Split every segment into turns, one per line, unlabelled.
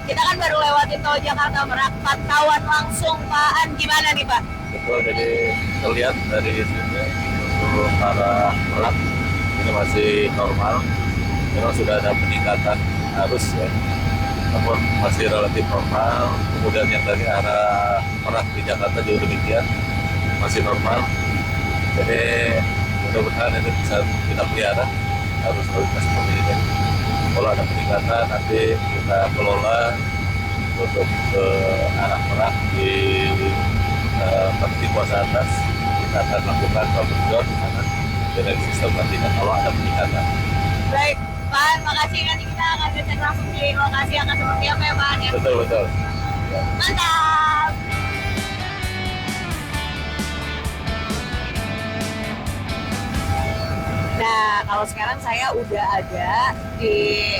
Kita kan baru lewatin tol Jakarta Merak, pantauan langsung Pak An gimana nih Pak?
Betul, jadi terlihat dari sini untuk arah Merak ini masih normal. Memang sudah ada peningkatan arus ya, namun masih relatif normal. Kemudian yang dari arah Merak di Jakarta juga demikian, masih normal. Jadi mudah-mudahan ini bisa kita pelihara arus lalu lintas seperti ini. Kalau ada peningkatan nanti kita kelola untuk ke arah Merak di kuasa atas, kita akan lakukan buffer di sana dengan sistem nantinya kalau ada peningkatan.
Baik, Pak An, makasih, nanti kita akan cek langsung di lokasi akan seperti apa ya Pak An ya?
Betul, betul.
Mantap! Nah, kalau sekarang saya udah ada di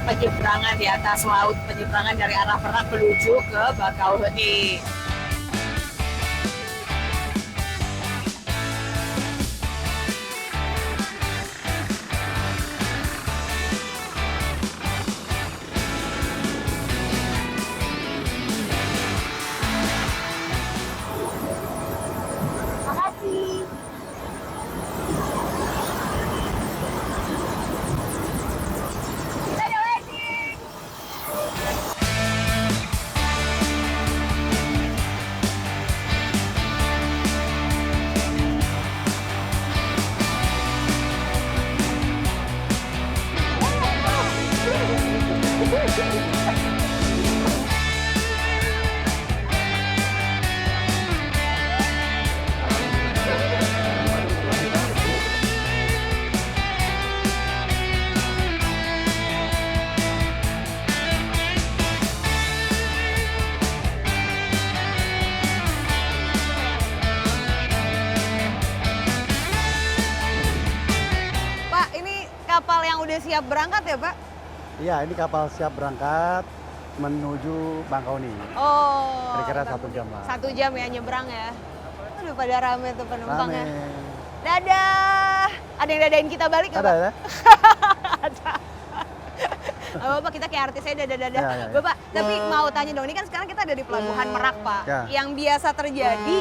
penyeberangan di atas laut, penyeberangan dari arah Merak menuju ke Bakauheni. Makasih. Dadah, wedding. Pak, ini kapal yang udah siap berangkat ya Pak?
Iya, ini kapal siap berangkat menuju Bangkauni.
Oh.
Kira-kira 1 jam lah.
1 jam ya nyebrang ya. Aduh pada rame tuh penumpangnya.
Rame.
Dadah. Ada yang dadain kita balik nggak
Ada
Pak?
ya?
Ada. Bapak kita kayak artis saya dadah-dadah.
Ya, ya, ya.
Bapak, tapi mau tanya dong, ini kan sekarang kita ada di Pelabuhan Merak Pak.
Ya.
Yang biasa terjadi,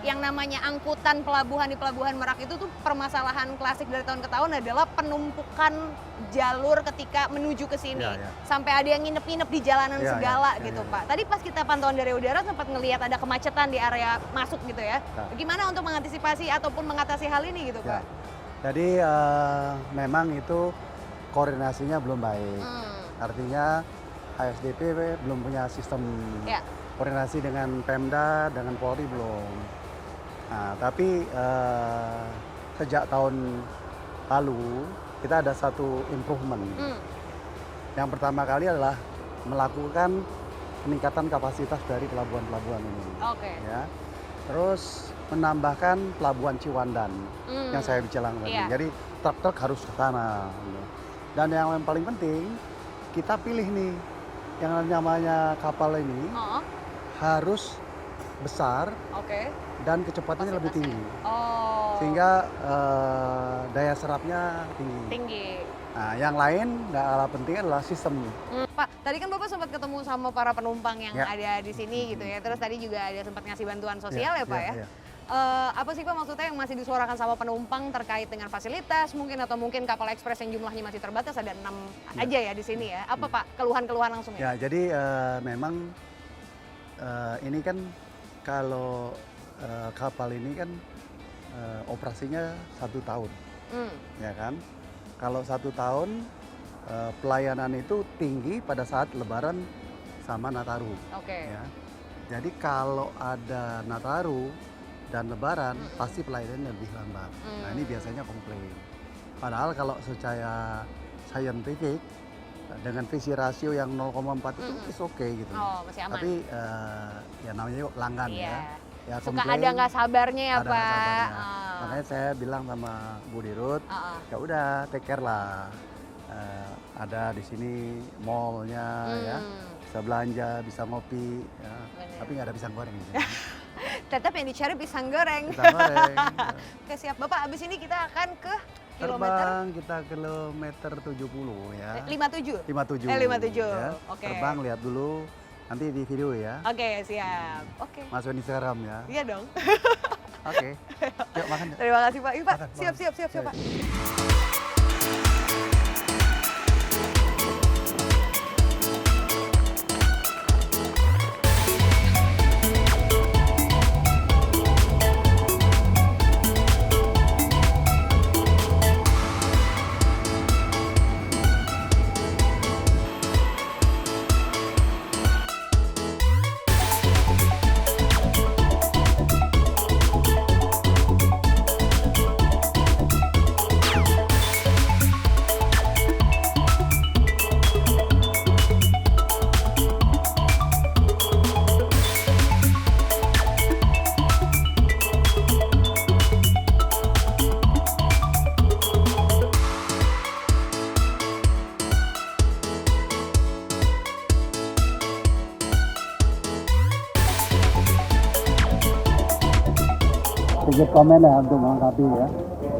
yang namanya angkutan pelabuhan di Pelabuhan Merak itu tuh permasalahan klasik dari tahun ke tahun adalah penumpukan jalur ketika menuju ke sini.
Ya, ya.
Sampai ada yang nginep-nginep di jalanan
Ya,
segala
ya, ya,
gitu
ya.
Pak. Tadi pas kita pantauan dari udara sempat ngelihat ada kemacetan di area masuk gitu ya.
Ya.
Bagaimana untuk mengantisipasi ataupun mengatasi hal ini gitu
Ya.
Pak?
Jadi memang itu koordinasinya belum baik. Artinya ASDP belum punya sistem
Ya.
koordinasi dengan Pemda, dengan Polri belum. Nah, tapi sejak tahun lalu kita ada satu improvement. Yang pertama kali adalah melakukan peningkatan kapasitas dari pelabuhan-pelabuhan ini.
Oke.
Ya. Terus menambahkan pelabuhan Ciwandan yang saya bilang tadi.
Iya.
Jadi truk-truk harus ke sana. Dan yang paling penting kita pilih nih yang namanya kapal ini
Oh,
harus besar
oke.
dan kecepatannya lebih
Kapasitasnya.
tinggi.
Oh.
Sehingga daya serapnya tinggi.
Tinggi.
Nah, yang lain nggak kalah penting adalah sistem.
Pak, tadi kan Bapak sempat ketemu sama para penumpang yang
Ya.
ada di sini gitu ya. Terus tadi juga ada sempat ngasih bantuan sosial ya, Pak ya.
Ya.
Apa sih Pak maksudnya yang masih disuarakan sama penumpang terkait dengan fasilitas mungkin atau mungkin kapal ekspres yang jumlahnya masih terbatas ada 6 aja ya di sini ya. Apa Pak keluhan-keluhan langsung ya?
Ya, jadi memang ini kan kalau kapal ini kan operasinya 1 tahun, ya kan? Kalau 1 tahun pelayanan itu tinggi pada saat Lebaran sama Nataru.
Oke.
Ya. Jadi kalau ada Nataru dan Lebaran pasti pelayanannya lebih lambat. Nah ini biasanya komplain. Padahal kalau secara scientific dengan visi rasio yang 0,4 itu is oke gitu.
Oh, masih aman.
Tapi ya namanya yuk pelanggan
Iya.
ya.
Suka
komplain,
ada nggak sabarnya ya
ada nggak
Pak.
sabarnya. Makanya saya bilang sama Bu Dirut, ya udah take care lah. Ada di sini mallnya ya, bisa belanja, bisa ngopi, ya. Tapi nggak ada pisang goreng di sini.
Tetap yang dicari pisang goreng.
Pisang goreng.
Oke siap, Bapak. Abis ini kita akan ke kilometer
Terbang kita kilometer 70 ya.
57.
57.
57.
Ya.
Oke.
Terbang lihat dulu, nanti di video ya.
Oke, siap. Oke.
Masukin Instagram ya.
Iya dong.
Oke. Yuk makan. Yuk.
Terima kasih Pak. Yuk Pak,
Makan,
siap,
makan.
siap, siap, siap
Yuk.
Pak.
Sedikit komen ya untuk melengkapi ya.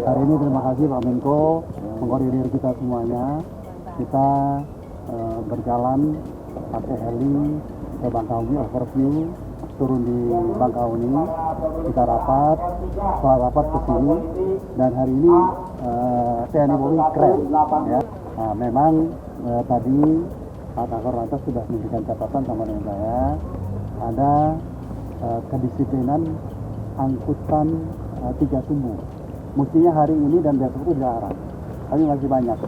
Hari ini terima kasih Pak Menko mengkoordinir kita semuanya. Kita berjalan pakai heli ke Bangkauni, overview, turun di Bangkauni, kita rapat, setelah rapat ke sini, dan hari ini TNI Polri keren ya. Nah, memang tadi Pak Kakor Lantas sudah memberikan catatan sama dengan saya, ada kedisiplinan angkutan 3 sumbu. Mestinya hari ini dan besok itu dilarang, tapi masih banyak.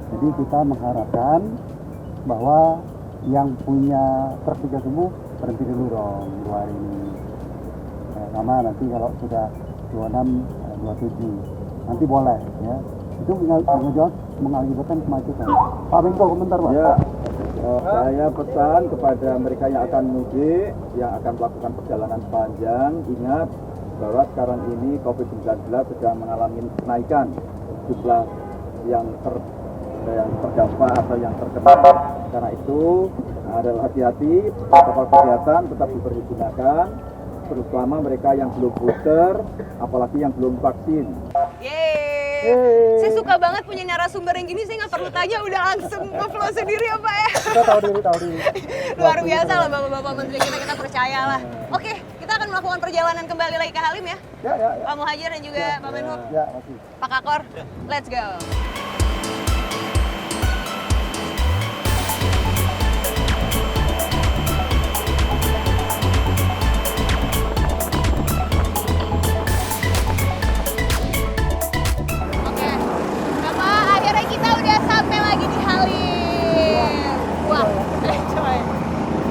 Jadi kita mengharapkan bahwa yang punya truk 3 sumbu berhenti dulu dong 2 hari ini. Sama nanti kalau sudah 26, 27 nanti boleh ya. Itu mengakibatkan kemacetan. Pak Menko komentar Pak.
Ya, saya pesan kepada mereka yang akan mudik, yang akan melakukan perjalanan panjang, ingat bahwa sekarang ini COVID-19 sedang mengalami kenaikan jumlah yang terdampak atau yang terkena. Karena itu adalah hati-hati, protokol kesehatan tetap dipergunakan, terutama mereka yang belum booster, apalagi yang belum vaksin.
Yeay. Saya suka banget punya narasumber yang gini, saya nggak perlu tanya, udah langsung nge-flow sendiri ya Pak ya.
Kita tahu diri.
Luar biasa lah Bapak-Bapak Menteri kita percayalah. Oke, kita akan melakukan perjalanan kembali lagi ke Halim ya.
Ya.
Pak Muhadjir dan juga Pak Menhub.
Ya, masih.
Pak Kakor, let's go. Oke, Bapak, akhirnya kita udah sampai lagi di Halim. Wah, coy.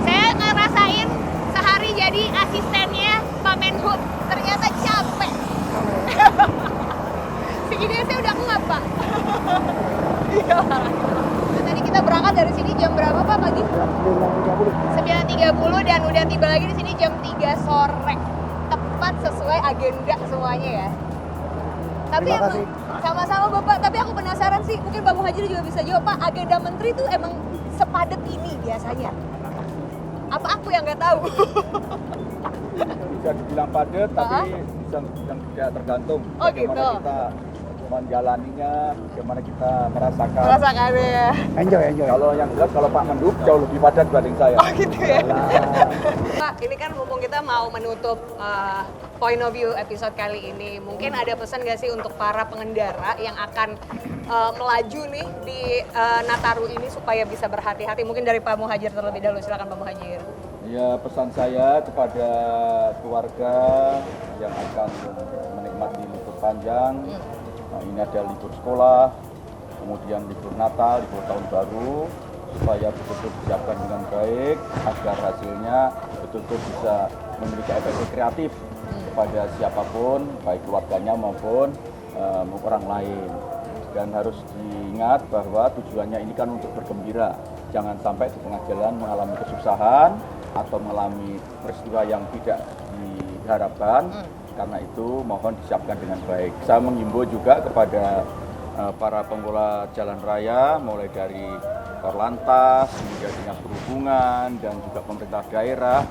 Saya ngerasain sehari jadi asistennya Pak Menhub, ternyata capek. Segini saya udah ngap Pak. Iya. Nah, tadi kita berangkat dari sini jam berapa Pak pagi? 9.30 dan udah tiba lagi di sini jam 3 sore. Tepat sesuai agenda semuanya ya. Tapi
Terima
emang
kasih.
sama-sama Bapak, tapi aku penasaran sih, mungkin Pak Muhadjir juga bisa jawab Pak, agenda menteri itu emang sepadet ini biasanya? Apa aku yang nggak tahu?
Bisa dibilang padat, tapi bisa tidak tergantung
Oh,
bagaimana
gitu.
kita menjalaninya, bagaimana kita merasakan.
Merasakan ya.
Enjoy.
Kalau yang jelas, kalau Pak Menhub jauh lebih padat dibanding saya.
Oh gitu ya. Pak, ini kan mumpung kita mau menutup point of view episode kali ini, mungkin ada pesan nggak sih untuk para pengendara yang akan melaju nih di Nataru ini supaya bisa berhati-hati? Mungkin dari Pak Muhadjir terlebih dahulu, silakan Pak Muhadjir.
Ya, pesan saya kepada keluarga yang akan menikmati libur panjang, nah, ini ada libur sekolah, kemudian libur Natal, libur Tahun Baru, supaya betul-betul disiapkan dengan baik agar hasilnya betul-betul bisa memiliki efek kreatif kepada siapapun, baik keluarganya maupun orang lain. Dan harus diingat bahwa tujuannya ini kan untuk bergembira, jangan sampai di tengah jalan mengalami kesusahan atau mengalami peristiwa yang tidak diharapkan. Karena itu mohon disiapkan dengan baik. Saya menghimbau juga kepada para pengelola jalan raya, mulai dari Korlantas, hingga dinas perhubungan dan juga pemerintah daerah,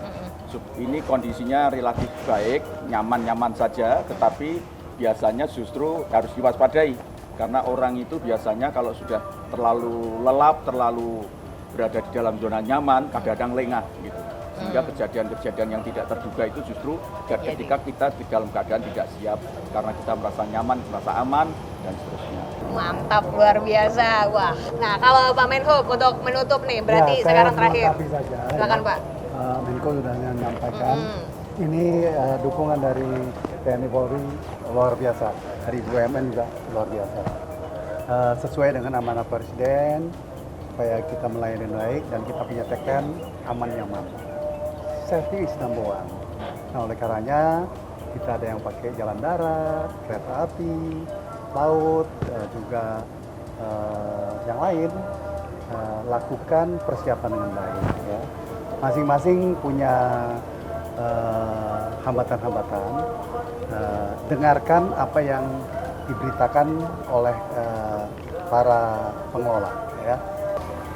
ini kondisinya relatif baik, nyaman-nyaman saja, tetapi biasanya justru harus diwaspadai. Karena orang itu biasanya kalau sudah terlalu lelap, terlalu berada di dalam zona nyaman, kadang-kadang lengah gitu. Sehingga kejadian-kejadian yang tidak terduga itu justru ketika kita di dalam keadaan tidak siap, karena kita merasa nyaman, merasa aman, dan seterusnya.
Mantap, luar biasa. Wah, nah kalau Pak Menhub untuk menutup nih, berarti
Ya,
sekarang
saya
terakhir.
melengkapi saja,
Silakan
ya.
Pak.
Menko sudah menyampaikan, ini dukungan dari TNI Polri luar biasa, dari BUMN juga luar biasa. Sesuai dengan amanah Presiden, supaya kita melayani baik dan kita punya tagline aman nyaman. Safety is number one. Nah, oleh karenanya kita ada yang pakai jalan darat, kereta api, laut, juga yang lain lakukan persiapan dengan baik. Ya. Masing-masing punya hambatan-hambatan. Dengarkan apa yang diberitakan oleh para pengelola. Ya.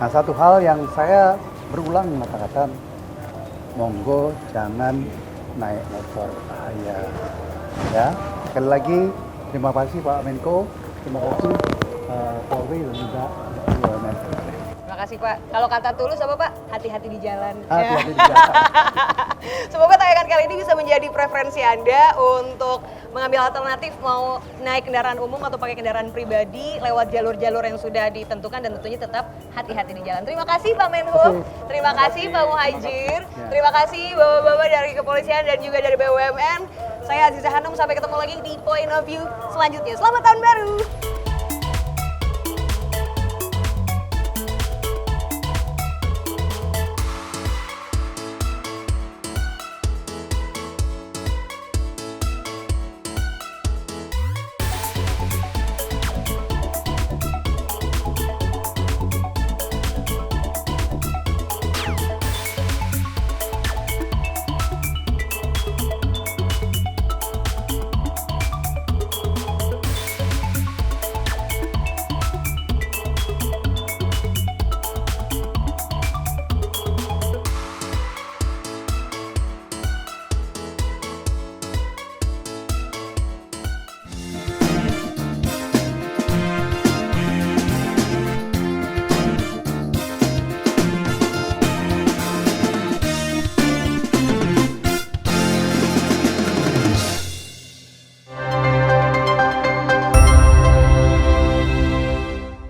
Nah, satu hal yang saya berulang mengatakan, monggo jangan naik motor bahaya. Ya, sekali lagi terima kasih Pak Menko, terima kasih Polri dan juga BUMN.
Terima kasih Pak. Kalau kata Tulus apa Pak? Hati-hati di jalan.
Hati-hati di jalan.
Semoga tayangan kali ini bisa menjadi preferensi Anda untuk mengambil alternatif mau naik kendaraan umum atau pakai kendaraan pribadi lewat jalur-jalur yang sudah ditentukan dan tentunya tetap hati-hati di jalan. Terima kasih Pak Menhub, terima kasih Pak Muhajir, terima kasih Bapak-Bapak dari Kepolisian dan juga dari BUMN. Saya Aziza Hanum, sampai ketemu lagi di Point of View selanjutnya. Selamat tahun baru!